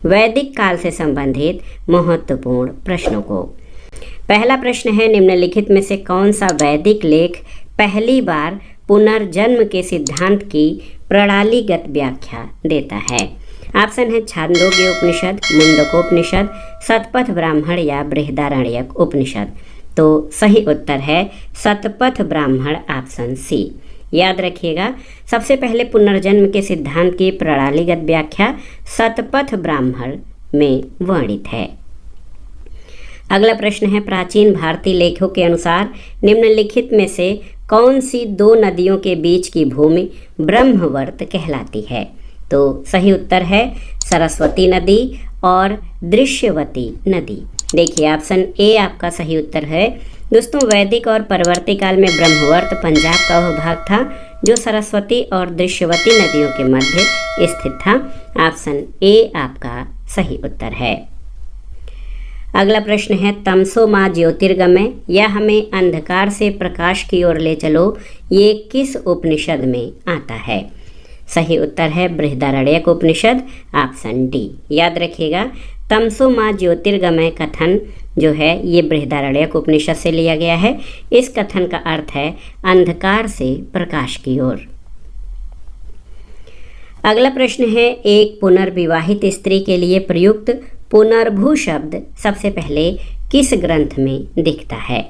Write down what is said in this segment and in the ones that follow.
वैदिक काल से संबंधित महत्वपूर्ण प्रश्नों को। पहला प्रश्न है, निम्नलिखित में से कौन सा वैदिक लेख पहली बार पुनर्जन्म के सिद्धांत की प्रणालीगत व्याख्या देता है? ऑप्शन है छांदोग्य उपनिषद, मुंडकोपनिषद, शतपथ ब्राह्मण या बृहदारण्यक उपनिषद। तो सही उत्तर है शतपथ ब्राह्मण, ऑप्शन सी। याद रखिएगा, सबसे पहले पुनर्जन्म के सिद्धांत की प्रणालीगत व्याख्या शतपथ ब्राह्मण में वर्णित है। अगला प्रश्न है, प्राचीन भारतीय लेखों के अनुसार निम्नलिखित में से कौन सी दो नदियों के बीच की भूमि ब्रह्मवर्त कहलाती है? तो सही उत्तर है सरस्वती नदी और दृश्यवती नदी। देखिए ऑप्शन ए आपका सही उत्तर है। दोस्तों, वैदिक और परवर्ती काल में ब्रह्मवर्त पंजाब का वह भाग था जो सरस्वती और दृश्यवती नदियों के मध्य स्थित था। ऑप्शन ए आपका सही उत्तर है। अगला प्रश्न है, तमसो माँ ज्योतिर्गमय या हमें अंधकार से प्रकाश की ओर ले चलो, ये किस उपनिषद में आता है? सही उत्तर है बृहदारण्यक उपनिषद, ऑप्शन डी। याद रखिएगा, तमसो माँ ज्योतिर्गमय कथन जो है ये बृहदारण्यक उपनिषद से लिया गया है। इस कथन का अर्थ है अंधकार से प्रकाश की ओर। अगला प्रश्न है, एक पुनर्विवाहित स्त्री के लिए प्रयुक्त पुनर्भू शब्द सबसे पहले किस ग्रंथ में दिखता है?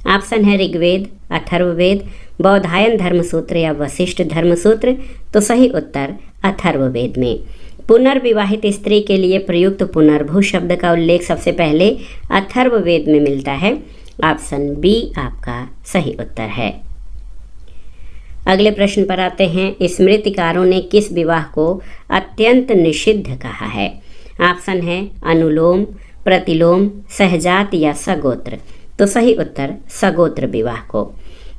ऑप्शन है ऋग्वेद, अथर्ववेद, बौधायन धर्मसूत्र या वशिष्ठ धर्मसूत्र। तो सही उत्तर अथर्ववेद में। पुनर्विवाहित स्त्री के लिए प्रयुक्त पुनर्भू शब्द का उल्लेख सबसे पहले अथर्ववेद में मिलता है। ऑप्शन बी आपका सही उत्तर है। अगले प्रश्न पर आते हैं, स्मृतिकारों ने किस विवाह को अत्यंत निषिद्ध कहा है? ऑप्शन है अनुलोम, प्रतिलोम, सहजात या सगोत्र। तो सही उत्तर सगोत्र विवाह को।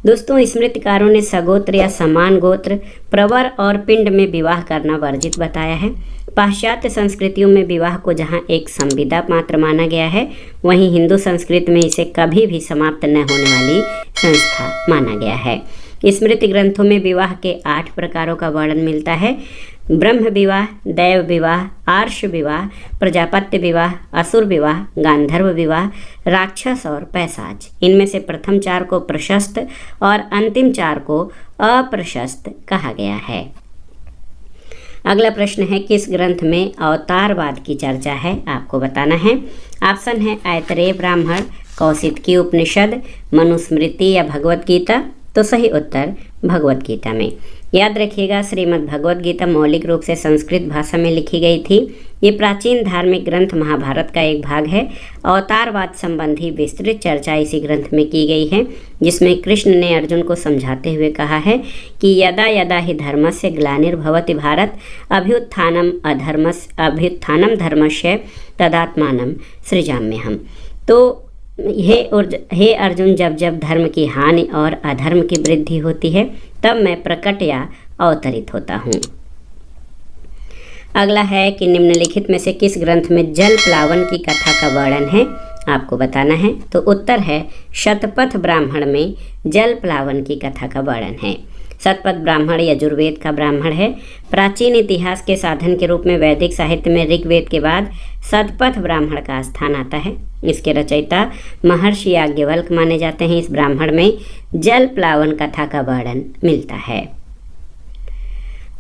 दोस्तों, स्मृतिकारों ने सगोत्र या समान गोत्र, प्रवर और पिंड में विवाह करना वर्जित बताया है। पाश्चात्य संस्कृतियों में विवाह को जहां एक संविदा मात्र माना गया है, वहीं हिंदू संस्कृति में इसे कभी भी समाप्त न होने वाली संस्था माना गया है। स्मृति ग्रंथों में विवाह के 8 प्रकारों का वर्णन मिलता है। ब्रह्म विवाह, दैव विवाह, आर्ष विवाह, प्रजापत्य विवाह, असुर विवाह, गांधर्व विवाह, राक्षस और पैशाच। इनमें से प्रथम 4 को प्रशस्त और अंतिम 4 को अप्रशस्त कहा गया है। अगला प्रश्न है, किस ग्रंथ में अवतारवाद की चर्चा है? आपको बताना है। ऑप्शन है ऐतरेय ब्राह्मण, कौशिकी उपनिषद, मनुस्मृति या भगवत गीता। तो सही उत्तर भगवत गीता में। याद रखिएगा, श्रीमद् भगवत गीता मौलिक रूप से संस्कृत भाषा में लिखी गई थी। ये प्राचीन धार्मिक ग्रंथ महाभारत का एक भाग है। अवतारवाद संबंधी विस्तृत चर्चा इसी ग्रंथ में की गई है, जिसमें कृष्ण ने अर्जुन को समझाते हुए कहा है कि यदा यदा ही धर्मस्य ग्लानिर्भवति भारत, अभ्युत्थानम धर्मस्य तदात्मानं सृजाम्यहम्। तो हे अर्जुन, जब जब धर्म की हानि और अधर्म की वृद्धि होती है, तब मैं प्रकट या अवतरित होता हूँ। अगला है कि निम्नलिखित में से किस ग्रंथ में जल प्लावन की कथा का वर्णन है? आपको बताना है। तो उत्तर है शतपथ ब्राह्मण में जल प्लावन की कथा का वर्णन है। शतपथ ब्राह्मण यजुर्वेद का ब्राह्मण है। प्राचीन इतिहास के साधन के रूप में वैदिक साहित्य में ऋग्वेद के बाद शतपथ ब्राह्मण का स्थान आता है। इसके रचयिता महर्षि याज्ञवल्क माने जाते हैं। इस ब्राह्मण में जल प्लावन कथा का वर्णन मिलता है।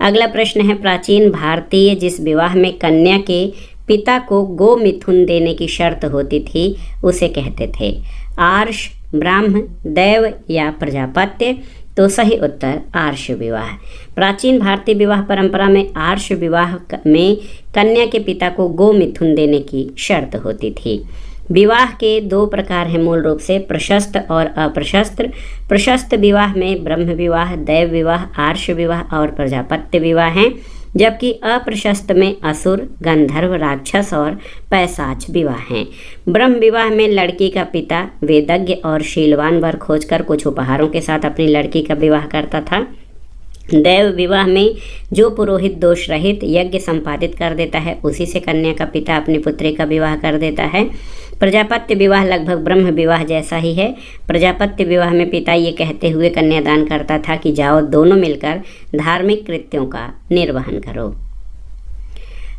अगला प्रश्न है, प्राचीन भारतीय जिस विवाह में कन्या के पिता को गो मिथुन देने की शर्त होती थी, उसे कहते थे आर्ष, ब्राह्म, दैव या प्रजापत्य। तो सही उत्तर आर्ष विवाह। प्राचीन भारतीय विवाह परंपरा में आर्ष विवाह में कन्या के पिता को गो मिथुन देने की शर्त होती थी। विवाह के 2 प्रकार हैं मूल रूप से, प्रशस्त और अप्रशस्त। प्रशस्त विवाह में ब्रह्म विवाह, दैव विवाह, आर्ष विवाह और प्रजापत्य विवाह हैं, जबकि अप्रशस्त में असुर, गंधर्व, राक्षस और पैशाच विवाह हैं। ब्रह्म विवाह में लड़की का पिता वेदज्ञ और शीलवान वर खोजकर कुछ उपहारों के साथ अपनी लड़की का विवाह करता था। दैव विवाह में जो पुरोहित दोष रहित यज्ञ संपादित कर देता है, उसी से कन्या का पिता अपनी पुत्री का विवाह कर देता है। प्रजापत्य विवाह लगभग ब्रह्म विवाह जैसा ही है। प्रजापत्य विवाह में पिता ये कहते हुए कन्यादान करता था कि जाओ दोनों मिलकर धार्मिक कृत्यों का निर्वहन करो।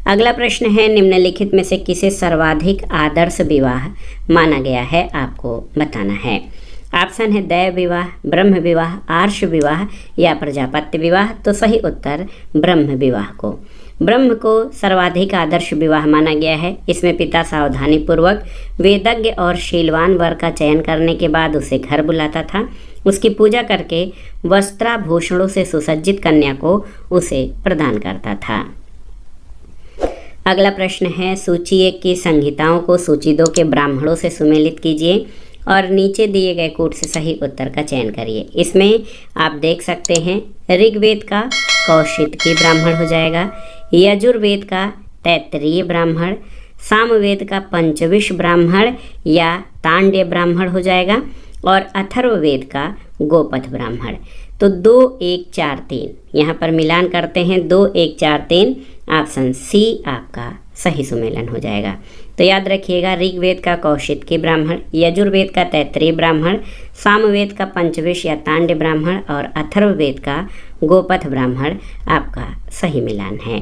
अगला प्रश्न है, निम्नलिखित में से किसे सर्वाधिक आदर्श विवाह माना गया है, आपको बताना है। ऑप्शन है दैव विवाह, ब्रह्म विवाह, आर्ष विवाह या प्रजापत्य विवाह। तो सही उत्तर ब्रह्म विवाह को, ब्रह्म को सर्वाधिक आदर्श विवाह माना गया है। इसमें पिता सावधानी पूर्वक वेदज्ञ और शीलवान वर का चयन करने के बाद उसे घर बुलाता था, उसकी पूजा करके वस्त्राभूषणों से सुसज्जित कन्या को उसे प्रदान करता था। अगला प्रश्न है, सूची 1 की संहिताओं को सूची 2 के ब्राह्मणों से सुमेलित कीजिए और नीचे दिए गए कूट से सही उत्तर का चयन करिए। इसमें आप देख सकते हैं ऋग्वेद का कौशितकी ब्राह्मण हो जाएगा, यजुर्वेद का तैत्तिरीय ब्राह्मण, सामवेद का पंचविश ब्राह्मण या तांड्य ब्राह्मण हो जाएगा और अथर्ववेद का गोपथ ब्राह्मण। तो 2 1 4 3 यहाँ पर मिलान करते हैं, 2 1 4 3 ऑप्शन सी आपका सही सुमेलन हो जाएगा। तो याद रखिएगा, ऋग्वेद का कौशितकी ब्राह्मण, यजुर्वेद का तैत्तिरीय ब्राह्मण, सामवेद का पंचविश या तांड्य ब्राह्मण और अथर्ववेद का गोपथ ब्राह्मण आपका सही मिलान है।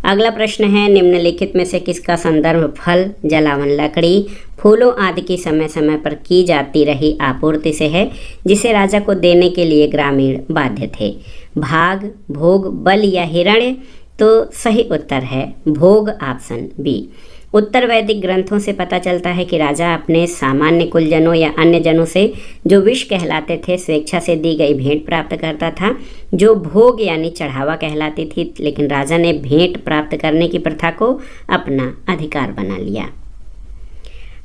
अगला प्रश्न है, निम्नलिखित में से किसका संदर्भ फल, जलावन, लकड़ी, फूलों आदि की समय समय पर की जाती रही आपूर्ति से है, जिसे राजा को देने के लिए ग्रामीण बाध्य थे? भाग, भोग, बल या हिरण्य? तो सही उत्तर है भोग, ऑप्शन बी। उत्तर वैदिक ग्रंथों से पता चलता है कि राजा अपने सामान्य कुलजनों या अन्य जनों से जो विष कहलाते थे स्वेच्छा से दी गई भेंट प्राप्त करता था, जो भोग यानी चढ़ावा कहलाती थी, लेकिन राजा ने भेंट प्राप्त करने की प्रथा को अपना अधिकार बना लिया।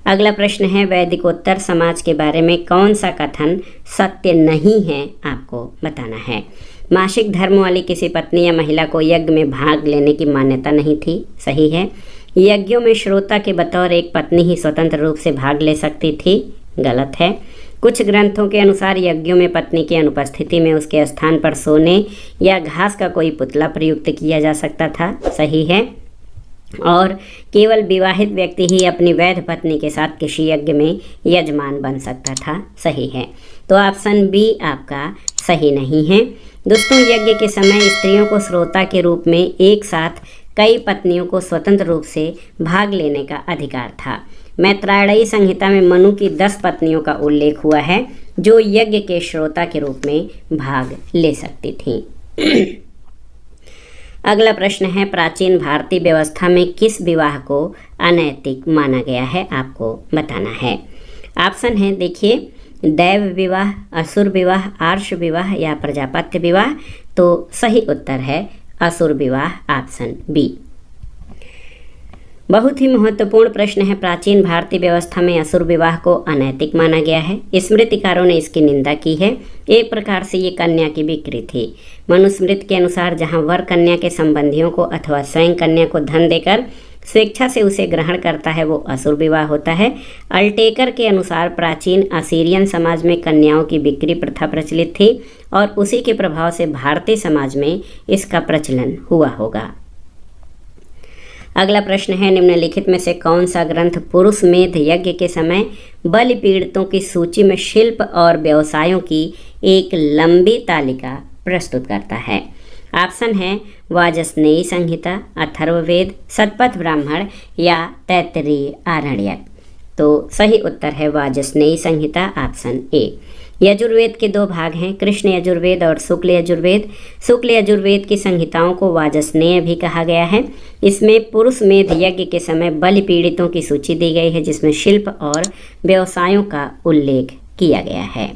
अगला प्रश्न है, वैदिकोत्तर समाज के बारे में कौन सा कथन सत्य नहीं है, आपको बताना है। मासिक धर्म वाली किसी पत्नी या महिला को यज्ञ में भाग लेने की मान्यता नहीं थी, सही है। यज्ञों में श्रोता के बतौर एक पत्नी ही स्वतंत्र रूप से भाग ले सकती थी, गलत है। कुछ ग्रंथों के अनुसार यज्ञों में पत्नी की अनुपस्थिति में उसके स्थान पर सोने या घास का कोई पुतला प्रयुक्त किया जा सकता था, सही है। और केवल विवाहित व्यक्ति ही अपनी वैध पत्नी के साथ किसी यज्ञ में यजमान बन सकता था, सही है। तो ऑप्शन बी आपका सही नहीं है। दोस्तों, यज्ञ के समय स्त्रियों को श्रोता के रूप में एक साथ कई पत्नियों को स्वतंत्र रूप से भाग लेने का अधिकार था। मैत्रायणी संहिता में मनु की 10 पत्नियों का उल्लेख हुआ है जो यज्ञ के श्रोता के रूप में भाग ले सकती थीं। अगला प्रश्न है, प्राचीन भारतीय व्यवस्था में किस विवाह को अनैतिक माना गया है, आपको बताना है। ऑप्शन है, देखिए, दैव विवाह, असुर विवाह, आर्ष विवाह या प्रजापत्य विवाह। तो सही उत्तर है असुर विवाह, ऑप्शन बी। बहुत ही महत्वपूर्ण प्रश्न है, प्राचीन भारतीय व्यवस्था में असुर विवाह को अनैतिक माना गया है। स्मृतिकारों ने इसकी निंदा की है। एक प्रकार से ये कन्या की बिक्री थी। मनुस्मृति के अनुसार जहां वर कन्या के संबंधियों को अथवा स्वयं कन्या को धन देकर स्वेच्छा से उसे ग्रहण करता है वो असुर विवाह होता है। अल्टेकर के अनुसार प्राचीन असीरियन समाज में कन्याओं की बिक्री प्रथा प्रचलित थी और उसी के प्रभाव से भारतीय समाज में इसका प्रचलन हुआ होगा। अगला प्रश्न है, निम्नलिखित में से कौन सा ग्रंथ पुरुष मेध यज्ञ के समय बलि पीड़ितों की सूची में शिल्प और व्यवसायों की एक लंबी तालिका प्रस्तुत करता है? ऑप्शन है वाजस्नेयी संहिता, अथर्ववेद, शतपथ ब्राह्मण या तैत्तिरीय आरण्यक। तो सही उत्तर है वाजस्नेयी संहिता, ऑप्शन ए। यजुर्वेद के 2 भाग हैं, कृष्ण यजुर्वेद और शुक्ल यजुर्वेद। शुक्ल यजुर्वेद की संहिताओं को वाजस्नेय भी कहा गया है। इसमें पुरुष मेध यज्ञ के समय बलि पीड़ितों की सूची दी गई है जिसमें शिल्प और व्यवसायों का उल्लेख किया गया है।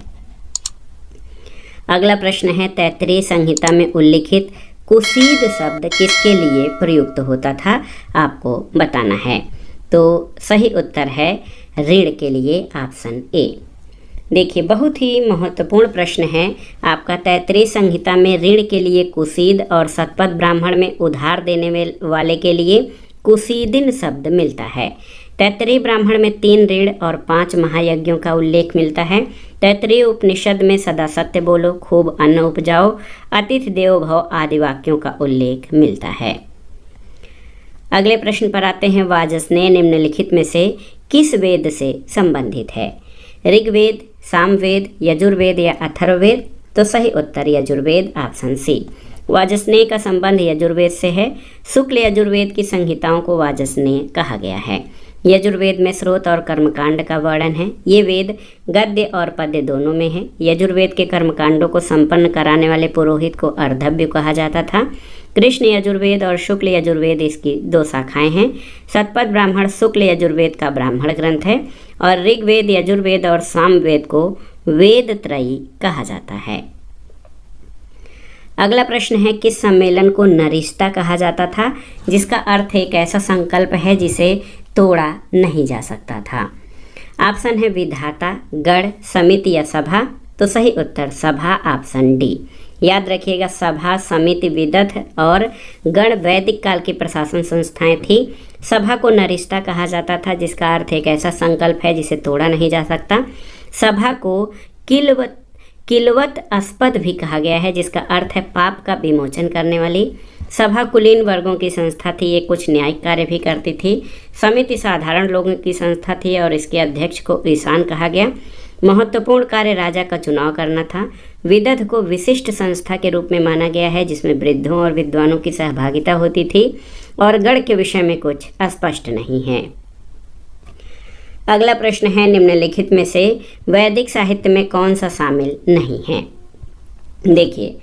अगला प्रश्न है, तैत्तिरीय संहिता में उल्लिखित कुसीद शब्द किसके लिए प्रयुक्त होता था, आपको बताना है। तो सही उत्तर है ऋण के लिए, ऑप्शन ए। देखिए, बहुत ही महत्वपूर्ण प्रश्न है आपका। तैत्तिरीय संहिता में ऋण के लिए कुसीद और शतपथ ब्राह्मण में उधार देने वाले के लिए कुसीदिन शब्द मिलता है। तैत्तिरीय ब्राह्मण में 3 ऋण और 5 महायज्ञों का उल्लेख मिलता है। तैत्तिरीय उपनिषद में सदा सत्य बोलो, खूब अन्न उपजाओ, अतिथि देवो भव आदि वाक्यों का उल्लेख मिलता है। अगले प्रश्न पर आते हैं, वाजस्नेय निम्नलिखित में से किस वेद से संबंधित है? ऋग्वेद, सामवेद, यजुर्वेद या अथर्ववेद? तो सही उत्तर यजुर्वेद, ऑप्शन सी। वाजस्नेय का संबंध यजुर्वेद से है। शुक्ल यजुर्वेद की संहिताओं को वाजस्नेय कहा गया है। यजुर्वेद में स्रोत और कर्मकांड का वर्णन है। ये वेद गद्य और पद्य दोनों में है। यजुर्वेद के कर्मकांडों को संपन्न कराने वाले पुरोहित को अर्धव्य कहा जाता था। कृष्ण यजुर्वेद और शुक्ल यजुर्वेद इसकी दो शाखाएं हैं। शतपथ ब्राह्मण शुक्ल यजुर्वेद का ब्राह्मण ग्रंथ है और ऋग्वेद, यजुर्वेद और सामवेद को वेद त्रयी कहा जाता है। अगला प्रश्न है, किस सम्मेलन को नरिस्ता कहा जाता था, जिसका अर्थ एक ऐसा संकल्प है जिसे तोड़ा नहीं जा सकता था। ऑप्शन है विधाता, गण, समिति या सभा। तो सही उत्तर सभा, ऑप्शन डी। याद रखिएगा, सभा, समिति, विदथ और गण वैदिक काल की प्रशासन संस्थाएं थी। सभा को नरिस्ता कहा जाता था, जिसका अर्थ एक ऐसा संकल्प है जिसे तोड़ा नहीं जा सकता। सभा को किलवत अस्पद भी कहा गया है, जिसका अर्थ है पाप का विमोचन करने वाली। सभा कुलीन वर्गों की संस्था थी, ये कुछ न्यायिक कार्य भी करती थी। समिति साधारण लोगों की संस्था थी और इसके अध्यक्ष को ईशान कहा गया। महत्वपूर्ण कार्य राजा का चुनाव करना था। विदथ को विशिष्ट संस्था के रूप में माना गया है, जिसमें वृद्धों और विद्वानों की सहभागिता होती थी और गण के विषय में कुछ स्पष्ट नहीं है। अगला प्रश्न है, निम्नलिखित में से वैदिक साहित्य में कौन सा शामिल नहीं है। देखिए,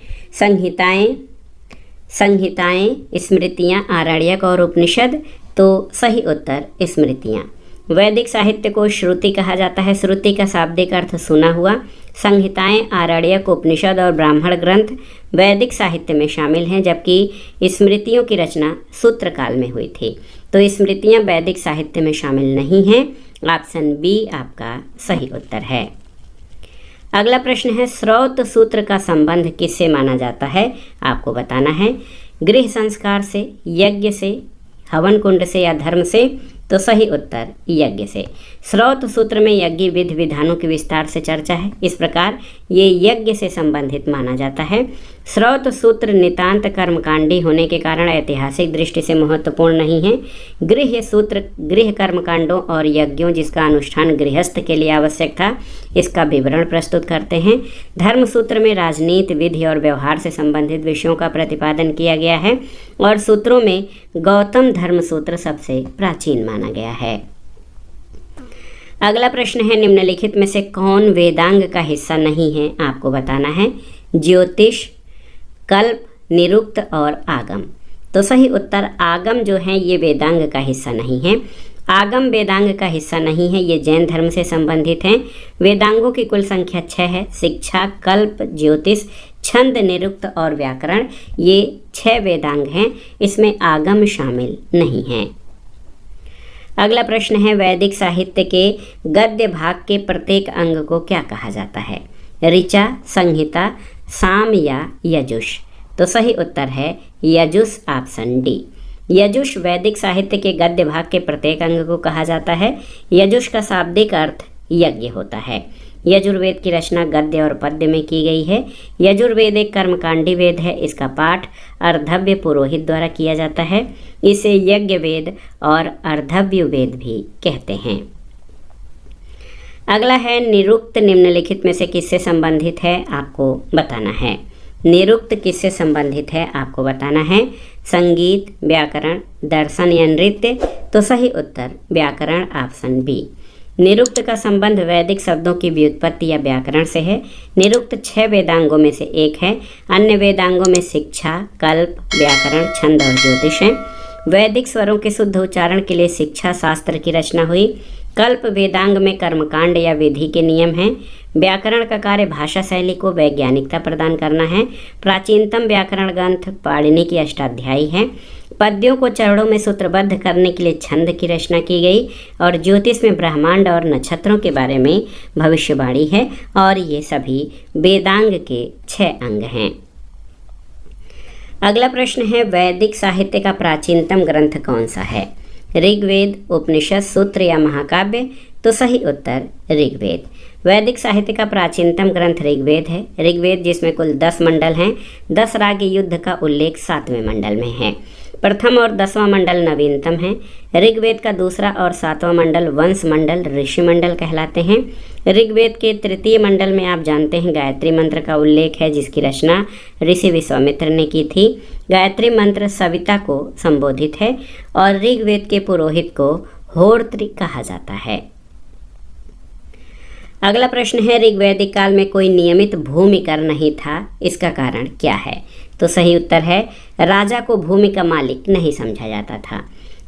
संहिताएं, स्मृतियां, आरण्यक और उपनिषद। तो सही उत्तर स्मृतियां। वैदिक साहित्य को श्रुति कहा जाता है। श्रुति का शाब्दिक अर्थ सुना हुआ। संहिताएं, आरण्यक, उपनिषद और ब्राह्मण ग्रंथ वैदिक साहित्य में शामिल हैं, जबकि स्मृतियों की रचना सूत्र काल में हुई थी। तो स्मृतियां वैदिक साहित्य में शामिल नहीं हैं। ऑप्शन बी आपका सही उत्तर है। अगला प्रश्न है, श्रौत सूत्र का संबंध किससे माना जाता है, आपको बताना है। गृह संस्कार से, यज्ञ से, हवन कुंड से या धर्म से। तो सही उत्तर यज्ञ से। श्रौत सूत्र में यज्ञ विधि विधानों की विस्तार से चर्चा है, इस प्रकार ये यज्ञ से संबंधित माना जाता है। श्रौत सूत्र नितांत कर्मकांडी होने के कारण ऐतिहासिक दृष्टि से महत्वपूर्ण नहीं है। गृह सूत्र गृह कर्मकांडों और यज्ञों जिसका अनुष्ठान गृहस्थ के लिए आवश्यक था, इसका विवरण प्रस्तुत करते हैं। धर्म सूत्र में राजनीति, विधि और व्यवहार से संबंधित विषयों का प्रतिपादन किया गया है और सूत्रों में गौतम धर्म सूत्र सबसे प्राचीन माना गया है। अगला प्रश्न है, निम्नलिखित में से कौन वेदांग का हिस्सा नहीं है, आपको बताना है। ज्योतिष, कल्प, निरुक्त और आगम। तो सही उत्तर आगम जो है ये वेदांग का हिस्सा नहीं है। आगम वेदांग का हिस्सा नहीं है, ये जैन धर्म से संबंधित हैं। वेदांगों की कुल संख्या 6 है। शिक्षा, कल्प, ज्योतिष, छंद, निरुक्त और व्याकरण, ये 6 वेदांग हैं। इसमें आगम शामिल नहीं है। अगला प्रश्न है, वैदिक साहित्य के गद्य भाग के प्रत्येक अंग को क्या कहा जाता है। ऋचा, संहिता, साम या यजुष। तो सही उत्तर है यजुष, ऑप्शन डी। यजुष वैदिक साहित्य के गद्य भाग के प्रत्येक अंग को कहा जाता है। यजुष का शाब्दिक अर्थ यज्ञ होता है। यजुर्वेद की रचना गद्य और पद्य में की गई है। यजुर्वेद एक कर्मकांडी वेद है। इसका पाठ अर्धव्य पुरोहित द्वारा किया जाता है। इसे यज्ञ वेद और अर्धव्य वेद भी कहते हैं। अगला है, निरुक्त निम्नलिखित में से किससे संबंधित है, आपको बताना है। निरुक्त किससे संबंधित है, आपको बताना है। संगीत, व्याकरण, दर्शन या नृत्य। तो सही उत्तर व्याकरण, ऑप्शन बी। निरुक्त का संबंध वैदिक शब्दों की व्युत्पत्ति या व्याकरण से है। निरुक्त 6 वेदांगों में से एक है। अन्य वेदांगों में शिक्षा, कल्प, व्याकरण, छंद और ज्योतिष है। वैदिक स्वरों के शुद्ध उच्चारण के लिए शिक्षा शास्त्र की रचना हुई। कल्प वेदांग में कर्मकांड या विधि के नियम हैं। व्याकरण का कार्य भाषा शैली को वैज्ञानिकता प्रदान करना है। प्राचीनतम व्याकरण ग्रंथ पाणिनि की अष्टाध्यायी है। पद्यों को चरणों में सूत्रबद्ध करने के लिए छंद की रचना की गई और ज्योतिष में ब्रह्मांड और नक्षत्रों के बारे में भविष्यवाणी है और ये सभी वेदांग के 6 अंग हैं। अगला प्रश्न है, वैदिक साहित्य का प्राचीनतम ग्रंथ कौन सा है। ऋग्वेद, उपनिषद, सूत्र या महाकाव्य। तो सही उत्तर ऋग्वेद। वैदिक साहित्य का प्राचीनतम ग्रंथ ऋग्वेद है। ऋग्वेद जिसमें कुल 10 मंडल हैं, 10 राग युद्ध का उल्लेख 7वें मंडल में है। प्रथम और 10वां मंडल नवीनतम है। ऋग्वेद का दूसरा और 7वां मंडल वंश मंडल, ऋषि मंडल कहलाते हैं। ऋग्वेद के तृतीय मंडल में आप जानते हैं गायत्री मंत्र का उल्लेख है, जिसकी रचना ऋषि विश्वामित्र ने की थी। गायत्री मंत्र सविता को संबोधित है और ऋग्वेद के पुरोहित को होर्त्री कहा जाता है। अगला प्रश्न है, ऋग्वैदिक काल में कोई नियमित भूमि कर नहीं था, इसका कारण क्या है? तो सही उत्तर है, राजा को भूमि का मालिक नहीं समझा जाता था।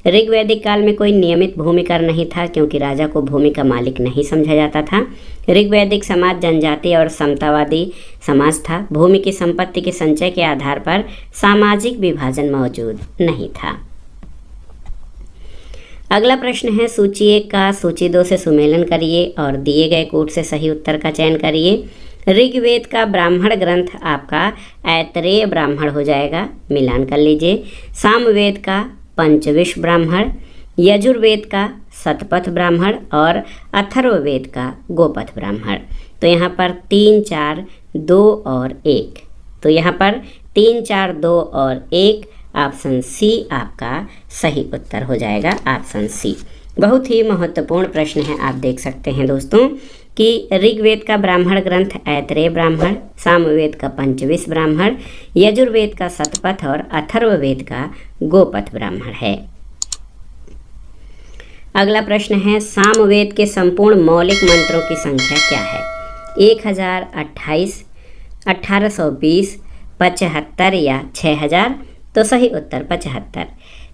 ऋग्वैदिक काल में कोई नियमित भूमि कर नहीं था क्योंकि राजा को भूमि का मालिक नहीं समझा जाता था। ऋग्वैदिक समाज जनजातीय और समतावादी समाज था। भूमि की संपत्ति के संचय के आधार पर सामाजिक विभाजन मौजूद नहीं था। अगला प्रश्न है, सूची 1 का सूची 2 से सुमेलन करिए और दिए गए कूट से सही उत्तर का चयन करिए। ऋग्वेद का ब्राह्मण ग्रंथ आपका ऐतरेय ब्राह्मण हो जाएगा, मिलान कर लीजिए। सामवेद का पंचविश ब्राह्मण, यजुर्वेद का शतपथ ब्राह्मण और अथर्ववेद का गोपथ ब्राह्मण। तो यहाँ पर 3, 4, 2 और 1। तो यहाँ पर 3, 4, 2 और 1 ऑप्शन सी आपका सही उत्तर हो जाएगा, ऑप्शन सी। बहुत ही महत्वपूर्ण प्रश्न है। आप देख सकते हैं दोस्तों कि ऋग्वेद का ब्राह्मण ग्रंथ ऐतरेय ब्राह्मण, सामवेद का पंचविश ब्राह्मण, यजुर्वेद का शतपथ और अथर्ववेद का गोपथ ब्राह्मण है। अगला प्रश्न है, सामवेद के संपूर्ण मौलिक मंत्रों की संख्या क्या है? 1028, 1820, 75 या 6000? तो सही उत्तर 75।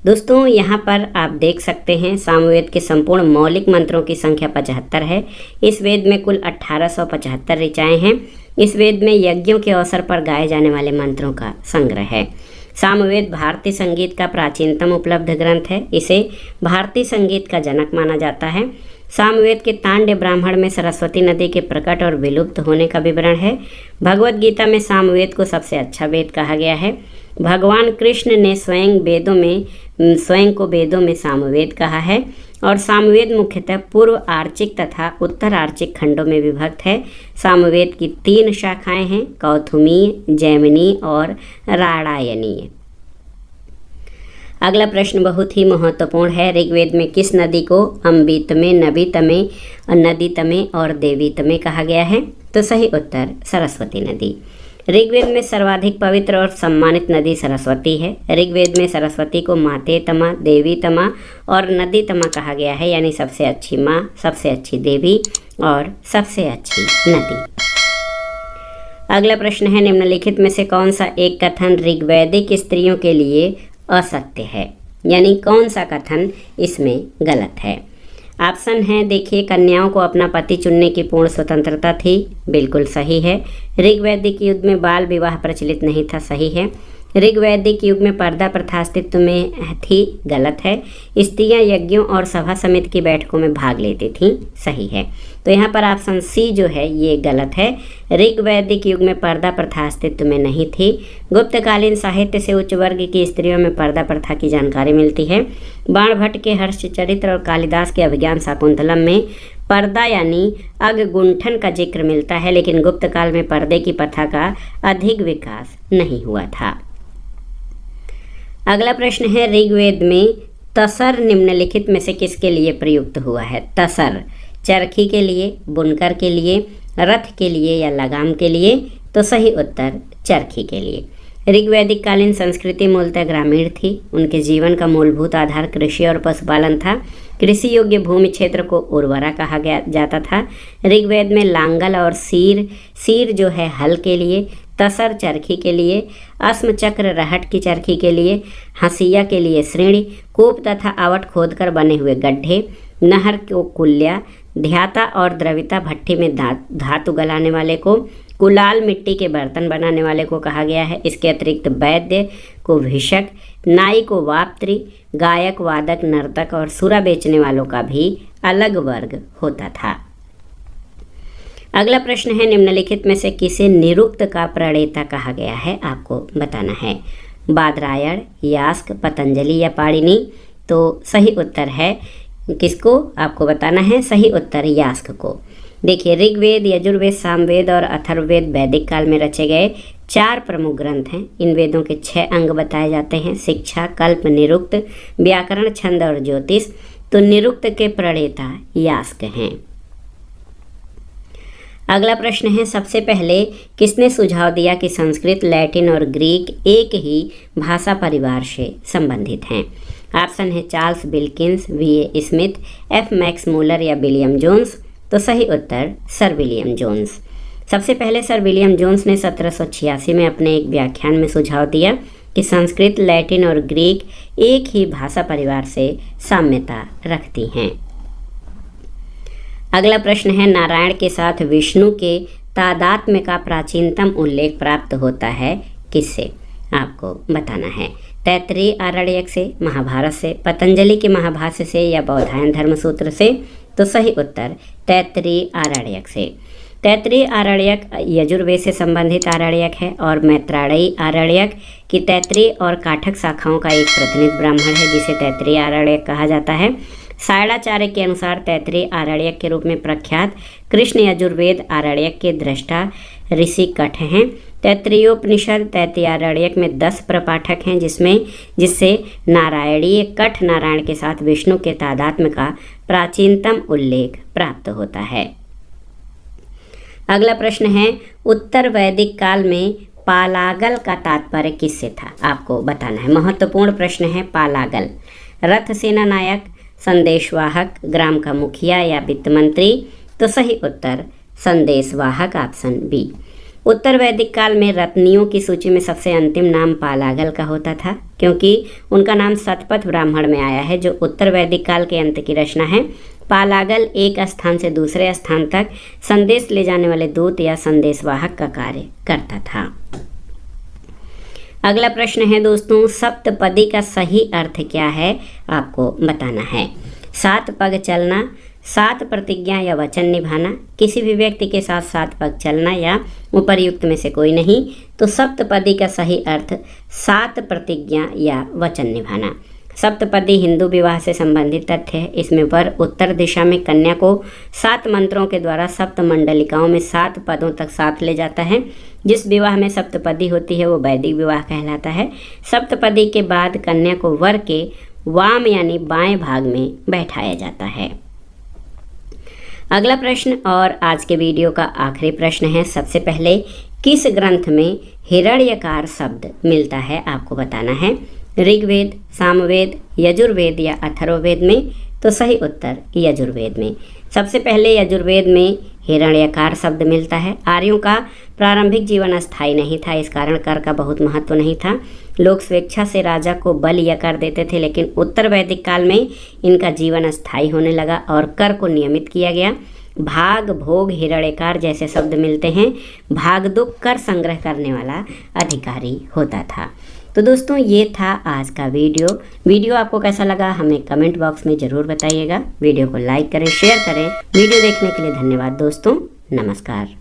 दोस्तों यहाँ पर आप देख सकते हैं सामवेद के संपूर्ण मौलिक मंत्रों की संख्या 75 है। इस वेद में कुल 1875 ऋचाएँ हैं। इस वेद में यज्ञों के अवसर पर गाए जाने वाले मंत्रों का संग्रह है। सामवेद भारतीय संगीत का प्राचीनतम उपलब्ध ग्रंथ है। इसे भारतीय संगीत का जनक माना जाता है। सामवेद के तांड्य ब्राह्मण में सरस्वती नदी के प्रकट और विलुप्त होने का विवरण है। भगवद गीता में सामवेद को सबसे अच्छा वेद कहा गया है। भगवान कृष्ण ने स्वयं को वेदों में सामवेद कहा है और सामवेद मुख्यतः पूर्व आर्चिक तथा उत्तर आर्चिक खंडों में विभक्त है। सामवेद की 3 शाखाएं हैं, कौथुमीय, जैमिनी और राणायनीय। अगला प्रश्न बहुत ही महत्वपूर्ण है। ऋग्वेद में किस नदी को अम्बितमे, नबीतमे, नदीतमे और देवीतमे कहा गया है? तो सही उत्तर सरस्वती नदी। ऋग्वेद में सर्वाधिक पवित्र और सम्मानित नदी सरस्वती है। ऋग्वेद में सरस्वती को मातेतमा, देवीतमा और नदीतमा कहा गया है, यानी सबसे अच्छी माँ, सबसे अच्छी देवी और सबसे अच्छी नदी। अगला प्रश्न है, निम्नलिखित में से कौन सा एक कथन ऋग्वैदिक स्त्रियों के लिए असत्य है? यानी कौन सा कथन इसमें गलत है? ऑप्शन है, देखिए, कन्याओं को अपना पति चुनने की पूर्ण स्वतंत्रता थी, बिल्कुल सही है। ऋग्वैदिक युग में बाल विवाह प्रचलित नहीं था, सही है। ऋग्वैदिक युग में पर्दा प्रथा अस्तित्व में थी, गलत है। स्त्रियां यज्ञों और सभा समिति की बैठकों में भाग लेती थीं, सही है। तो यहाँ पर ऑप्शन सी जो है ये गलत है। ऋग्वैदिक युग में पर्दा प्रथा अस्तित्व में नहीं थी। गुप्तकालीन साहित्य से उच्च वर्ग की स्त्रियों में पर्दा प्रथा की जानकारी मिलती है। बाणभट्ट के हर्षचरित्र और कालिदास के अभिज्ञान शाकुंतलम में पर्दा यानी अगगुंठन का जिक्र मिलता है, लेकिन गुप्त काल में पर्दे की प्रथा का अधिक विकास नहीं हुआ था। अगला प्रश्न है, ऋग्वेद में तसर निम्नलिखित में से किसके लिए प्रयुक्त हुआ है? तसर चरखी के लिए, बुनकर के लिए, रथ के लिए या लगाम के लिए? तो सही उत्तर चरखी के लिए। ऋग्वैदिक कालीन संस्कृति मूलतः ग्रामीण थी। उनके जीवन का मूलभूत आधार कृषि और पशुपालन था। कृषि योग्य भूमि क्षेत्र को उर्वरा कहा जाता था। ऋग्वेद में लांगल और सीर जो है हल के लिए, तसर चरखी के लिए, अस्म चक्र रहट की चरखी के लिए, हंसिया के लिए श्रेणी, कूप तथा आवट खोदकर बने हुए गड्ढे, नहर को कुल्या, ध्याता और द्रविता भट्टी में धातु गलाने वाले को, कुलाल मिट्टी के बर्तन बनाने वाले को कहा गया है। इसके अतिरिक्त वैद्य को भिषक, नाई को वाप्त्री, गायक, वादक, नर्तक और सुरा बेचने वालों का भी अलग वर्ग होता था। अगला प्रश्न है, निम्नलिखित में से किसे निरुक्त का प्रणेता कहा गया है? आपको बताना है। बादरायण, यास्क, पतंजलि या पाणिनि? तो सही उत्तर है किसको? आपको बताना है। सही उत्तर यास्क को। देखिए, ऋग्वेद, यजुर्वेद, सामवेद और अथर्ववेद वैदिक काल में रचे गए 4 प्रमुख ग्रंथ हैं। इन वेदों के 6 अंग बताए जाते हैं: शिक्षा, कल्प, निरुक्त, व्याकरण, छंद और ज्योतिष। तो निरुक्त के प्रणेता यास्क हैं। अगला प्रश्न है, सबसे पहले किसने सुझाव दिया कि संस्कृत, लैटिन और ग्रीक एक ही भाषा परिवार से संबंधित हैं? ऑप्शन है Charles Wilkins, V.A. Smith, F. Max Muller या विलियम जोन्स। तो सही उत्तर सर विलियम जोन्स। सबसे पहले सर विलियम जोन्स ने 1786 में अपने एक व्याख्यान में सुझाव दिया कि संस्कृत, लैटिन और ग्रीक एक ही भाषा परिवार से साम्यता रखती हैं। अगला प्रश्न है, नारायण के साथ विष्णु के तादात्म्य का प्राचीनतम उल्लेख प्राप्त होता है किससे? आपको बताना है। तैत्तिरीय आरण्यक से, महाभारत से, पतंजलि के महाभाष्य से या बौधायन धर्मसूत्र से? तो सही उत्तर तैत्तिरीय आरण्यक से। तैत्तिरीय आरण्यक यजुर्वेद से संबंधित आरण्यक है और मैत्रायणी आरण्यक की तैत्तिरीय और काठक शाखाओं का एक प्रतिनिधि ब्राह्मण है जिसे तैत्तिरीय आरण्यक कहा जाता है। सायणाचार्य के अनुसार तैत्तिरीय आरण्यक के रूप में प्रख्यात कृष्ण यजुर्वेद आरण्यक के दृष्टा ऋषि कठ हैं। तैत्तिरीयोपनिषद तैत्तिरीय आरण्यक में 10 प्रपाठक हैं जिससे नारायणीय कठ नारायण के साथ विष्णु के तादात्म्य का प्राचीनतम उल्लेख प्राप्त होता है। अगला प्रश्न है, उत्तर वैदिक काल में पालागल का तात्पर्य किससे था? आपको बताना है। महत्वपूर्ण प्रश्न है पालागल। रथ सेना नायक, संदेशवाहक, ग्राम का मुखिया या वित्त मंत्री? तो सही उत्तर संदेशवाहक, ऑप्शन बी। उत्तर वैदिक काल में रत्नियों की सूची में सबसे अंतिम नाम पालागल का होता था क्योंकि उनका नाम शतपथ ब्राह्मण में आया है जो उत्तर वैदिक काल के अंत की रचना है। पालागल एक स्थान से दूसरे स्थान तक संदेश ले जाने वाले दूत या संदेशवाहक का कार्य करता था। अगला प्रश्न है दोस्तों, सप्तपदी का सही अर्थ क्या है? आपको बताना है। 7 पग चलना, 7 प्रतिज्ञा या वचन निभाना, किसी भी व्यक्ति के साथ 7 पग चलना या उपर्युक्त में से कोई नहीं। तो सप्तपदी का सही अर्थ 7 प्रतिज्ञा या वचन निभाना। सप्तपदी हिंदू विवाह से संबंधित तथ्य है। इसमें वर उत्तर दिशा में कन्या को 7 मंत्रों के द्वारा सप्त मंडलिकाओं में 7 पदों तक साथ ले जाता है। जिस विवाह में सप्तपदी होती है वो वैदिक विवाह कहलाता है। सप्तपदी के बाद कन्या को वर के वाम यानी बाएं भाग में बैठाया जाता है। अगला प्रश्न और आज के वीडियो का आखिरी प्रश्न है, सबसे पहले किस ग्रंथ में हिरण्यकार शब्द मिलता है? आपको बताना है। ऋग्वेद, सामवेद, यजुर्वेद या अथर्ववेद में? तो सही उत्तर यजुर्वेद में। सबसे पहले यजुर्वेद में हिरण्यकार शब्द मिलता है। आर्यों का प्रारंभिक जीवन अस्थायी नहीं था, इस कारण कर का बहुत महत्व नहीं था। लोग स्वेच्छा से राजा को बल या कर देते थे, लेकिन उत्तर वैदिक काल में इनका जीवन अस्थायी होने लगा और कर को नियमित किया गया। भाग, भोग, हिरण्यकार जैसे शब्द मिलते हैं। भागदुक कर संग्रह करने वाला अधिकारी होता था। तो दोस्तों ये था आज का वीडियो आपको कैसा लगा हमें कमेंट बॉक्स में ज़रूर बताइएगा। वीडियो को लाइक करें, शेयर करें। वीडियो देखने के लिए धन्यवाद दोस्तों, नमस्कार।